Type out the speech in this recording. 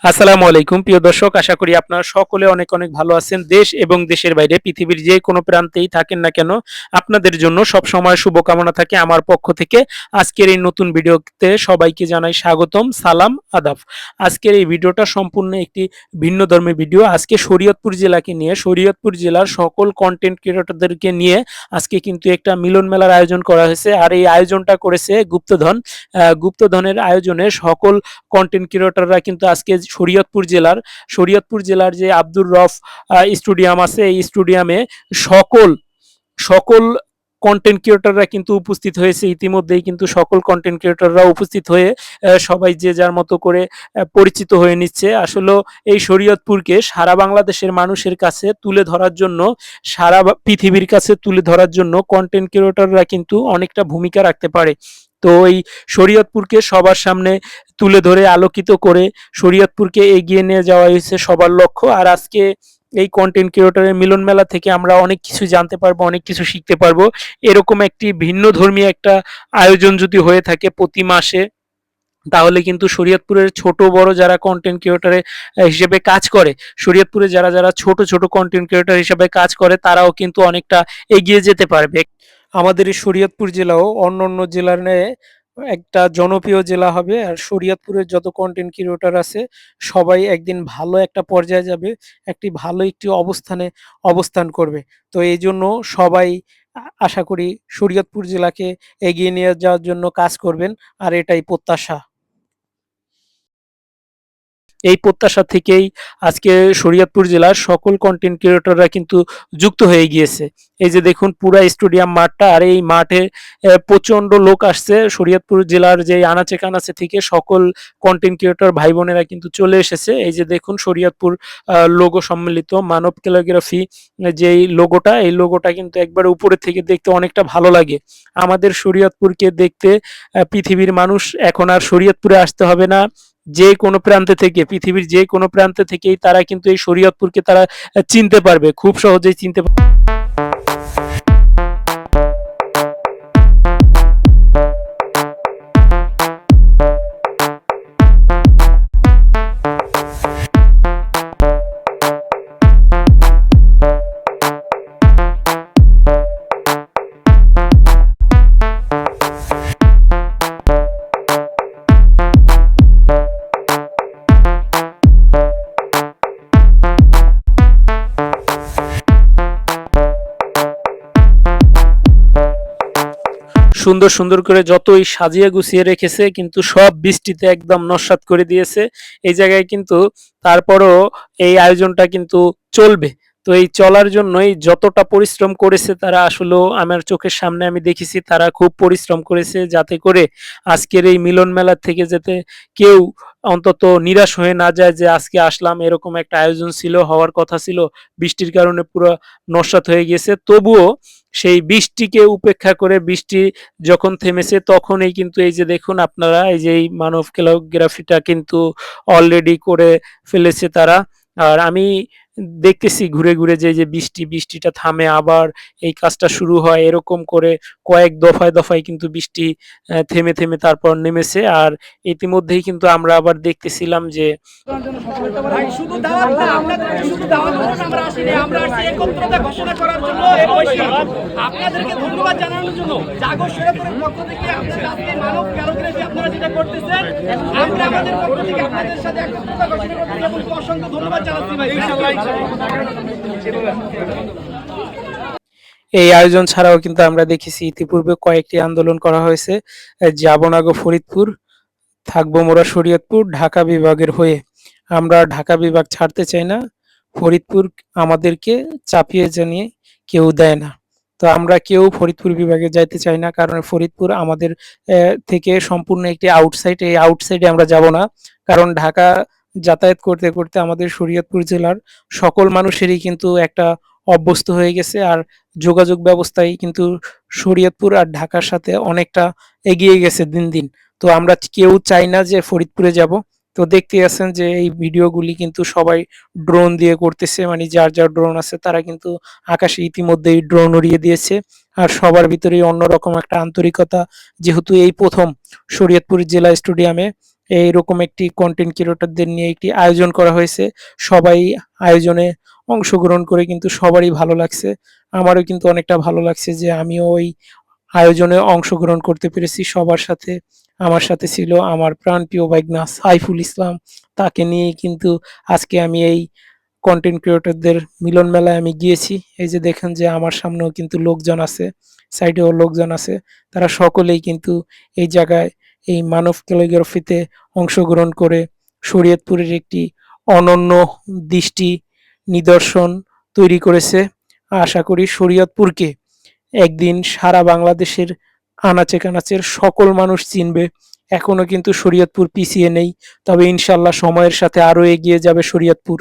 আসসালামু আলাইকুম প্রিয় দর্শক, আশা করি আপনারা সকলে অনেক অনেক ভালো আছেন। দেশ এবং দেশের বাইরে পৃথিবীর যে কোনো প্রান্তেই থাকেন না কেন, আপনাদের জন্য সবসময় শুভকামনা থাকে আমার পক্ষ থেকে। আজকের এই নতুন ভিডিওতে সবাইকে জানাই স্বাগতম, সালাম, আদাব। আজকের এই ভিডিওটা সম্পূর্ণ একটি ভিন্ন ধর্মের ভিডিও। আজকে শরীয়তপুর জেলাকে নিয়ে, শরীয়তপুর জেলার সকল কন্টেন্ট ক্রিয়েটরদেরকে নিয়ে আজকে কিন্তু একটা মিলন মেলার আয়োজন করা হয়েছে। আর এই আয়োজনটা করেছে গুপ্তধন। গুপ্তধনের আয়োজনে সকল কন্টেন্ট ক্রিয়েটররা কিন্তু আজকে শরীয়তপুর জেলার যে আব্দুর রফ স্টেডিয়াম আছে, এই স্টেডিয়ামে সকল সকল কন্টেন্ট ক্রিয়েটররা কিন্তু উপস্থিত হয়েছে। ইতিমধ্যেই কিন্তু সকল কন্টেন্ট ক্রিয়েটররা উপস্থিত হয়ে সবাই যে যার মতো করে পরিচিত হয়ে নিচ্ছে। আসলে এই শরীয়তপুরকে সারা বাংলাদেশের মানুষের কাছে তুলে ধরার জন্য, সারা পৃথিবীর কাছে তুলে ধরার জন্য কন্টেন্ট ক্রিয়েটররা কিন্তু অনেকটা ভূমিকা রাখতে পারে। তো এই শরীয়তপুরকে সবার সামনে তুলে ধরে আলোকিত করে শরীয়তপুরকে এগিয়ে নিয়ে যাওয়া হয়েছে সবার লক্ষ্য। আর আজকে এই কন্টেন্ট ক্রিয়েটরের মিলন মেলা থেকে আমরা অনেক কিছু জানতে পারবো, অনেক কিছু শিখতে পারবো। এরকম একটি ভিন্ন ধর্মী একটা আয়োজন যদি হয়ে থাকে প্রতি মাসে, তাহলে কিন্তু শরীয়তপুরের ছোট বড় যারা কন্টেন্ট ক্রিয়েটর হিসেবে কাজ করে, শরীয়তপুরে যারা যারা ছোট ছোট কন্টেন্ট ক্রিয়েটর হিসেবে কাজ করে, তারাও কিন্তু অনেকটা এগিয়ে যেতে পারবে। আমাদের এই শরীয়তপুর জেলাও অন্য অন্য জেলার ন্যায় একটা জনপ্রিয় জেলা হবে। আর শরীয়তপুরের যত কন্টেন্ট ক্রিয়েটর আছে সবাই একদিন ভালো একটা পর্যায়ে যাবে, একটি অবস্থানে অবস্থান করবে। তো এই জন্য সবাই আশা করি শরীয়তপুর জেলাকে এগিয়ে নিয়ে যাওয়ার জন্য কাজ করবেন। আর এটাই প্রত্যাশা। এই প্রত্যাশা থেকেই আজকে শরীয়তপুর জেলার সকল কন্টেন্ট ক্রিয়েটররা কিন্তু যুক্ত হয়ে গিয়েছে। এই যে দেখুন পুরা স্টেডিয়াম মাঠটা, আর এই মাঠে প্রচন্ড লোক আসছে। শরীয়তপুর জেলার যে আনাচে কানাচে থেকে সকল কন্টেন্ট ক্রিয়েটর ভাই বোনেরা কিন্তু চলে এসেছে। এই যে দেখুন শরীয়তপুর লোগো সম্মিলিত মানব ক্যালিগ্রাফি, যেই লোগোটা, এই লোগোটা কিন্তু একবার উপরে থেকে দেখতে অনেকটা ভালো লাগে। আমাদের শরীয়তপুরকে দেখতে পৃথিবীর মানুষ এখন আর শরীয়তপুরে আসতে হবে না। যে কোনো প্রান্তে থেকে, পৃথিবীর যে কোনো প্রান্তে থেকেই তারা কিন্তু এই শরীয়তপুরকে তারা চিনতে পারবে, খুব সহজেই চিনতে পারবে। সুন্দর সুন্দর করে যতই সাজিয়ে গুছিয়ে রেখেছে, কিন্তু সব বৃষ্টিতে একদম নস্যাৎ করে দিয়েছে এই জায়গায়। কিন্তু তারপরও এই আয়োজনটা কিন্তু চলবে। তো এই চলার জন্যই যতটা পরিশ্রম করেছে তারা, আসলেও আমার চোখের সামনে আমি দেখেছি তারা খুব পরিশ্রম করেছে, যাতে করে আজকের এই মিলন মেলা থেকে যাতে কেউ অন্তত নিরাশ হয়ে না যায় যে আজকে আসলাম, এরকম একটা আয়োজন ছিল, হওয়ার কথা ছিল, বৃষ্টির কারণে পুরো নস্যাৎ হয়ে গেছে। তবুও সেই বৃষ্টিকে উপেক্ষা করে, বৃষ্টি যখন থেমেছে তখনই কিন্তু এই যে দেখুন আপনারা, এই যে এই মানব ক্যালিগ্রাফিটা কিন্তু অলরেডি করে ফেলেছে তারা। আর আমি দেখতেছি ঘুরে ঘুরে যে যে বৃষ্টিটা থামে, আবার এই কাজটা শুরু হয়, এরকম করে কয়েক দফায় দফায় কিন্তু বৃষ্টি থেমে থেমে তারপর নেমেছে। আর ইতিমধ্যেই কিন্তু আমরা আবার দেখতেছিলাম যে ভাই শুধু দাওয়াত না, আপনাদেরকে শুধু দাওয়াত করুন, আমরা আসিনি, আমরা আসছি একত্রতা ঘোষণা করার জন্য এবং আপনাদেরকে ধন্যবাদ জানানোর জন্য। জাগো শরীয়তপুরের পক্ষ থেকে আপনাদের আজকে মানব ক্যালিগ্রাফি আপনারা যেটা করতেছেন, আমরা আমাদের পক্ষ থেকে আপনাদের সাথে একত্রতা ঘোষণা করতে এবং অসংখ্য ধন্যবাদ জানাচ্ছি ভাই। এই আয়োজন ছাড়াও কিন্তু আমরা দেখেছি ইতিপূর্বে কয়েকটি আন্দোলন করা হয়েছে। যাব না গো ফরিদপুর, থাকবো মোরা শরীয়তপুর, ঢাকা বিভাগের হয়ে। আমরা ঢাকা বিভাগ ছাড়তে চাই না, ফরিদপুর আমাদেরকে চাপিয়ে জানিয়ে কেউ দেয় না। তো আমরা কেউ ফরিদপুর বিভাগে যাইতে চাই না, কারণ ফরিদপুর আমাদের থেকে সম্পূর্ণ একটি আউটসাইড। এই আউটসাইডে আমরা যাব না, কারণ ঢাকা যাতায়াত করতে করতে আমাদের শরীয়তপুর জেলার সকল মানুষেরই কিন্তু একটা অভ্যস্ত হয়ে গেছে। আর যোগাযোগ ব্যবস্থায় কিন্তু শরীয়তপুর আর ঢাকার সাথে অনেকটা এগিয়ে গেছে দিন দিন। তো আমরা কেউ চাই না যে ফরিদপুরে যাব। তো দেখতে আছেন যে এই ভিডিওগুলি কিন্তু সবাই ড্রোন দিয়ে করতেছে, মানে যার যার ড্রোন আছে তারা কিন্তু আকাশে ইতিমধ্যেই ড্রোন উড়িয়ে দিয়েছে। আর সবার ভিতরেই অন্যরকম একটা আন্তরিকতা, যেহেতু এই প্রথম শরীয়তপুর জেলা স্টেডিয়ামে এইরকম একটি কন্টেন্ট ক্রিয়েটরদের নিয়ে একটি আয়োজন করা হয়েছে। সবাই আয়োজনে অংশগ্রহণ করে কিন্তু সবারই ভালো লাগছে। আমারও কিন্তু অনেকটা ভালো লাগছে যে আমিও ওই আয়োজনে অংশগ্রহণ করতে পেরেছি সবার সাথে। আমার সাথে ছিল আমার প্রাণপ্রিয় ভাইগনা সাইফুল ইসলাম। তাকে নিয়েই কিন্তু আজকে আমি এই কন্টেন্ট ক্রিয়েটরদের মিলন মেলায় আমি গিয়েছি। এই যে দেখেন যে আমার সামনেও কিন্তু লোকজন আছে, সাইডেও লোকজন আছে। তারা সকলেই কিন্তু এই জায়গায় এই মানব ক্যালিগ্রাফিতে অংশগ্রহণ করে শরীয়তপুরের একটি অনন্য দৃষ্টি নিদর্শন তৈরি করেছে। আশা করি শরীয়তপুরকে একদিন সারা বাংলাদেশের আনাচে কানাচের সকল মানুষ চিনবে। এখনো কিন্তু শরীয়তপুর পিছিয়ে নেই, তবে ইনশাল্লাহ সময়ের সাথে আরো এগিয়ে যাবে শরীয়তপুর।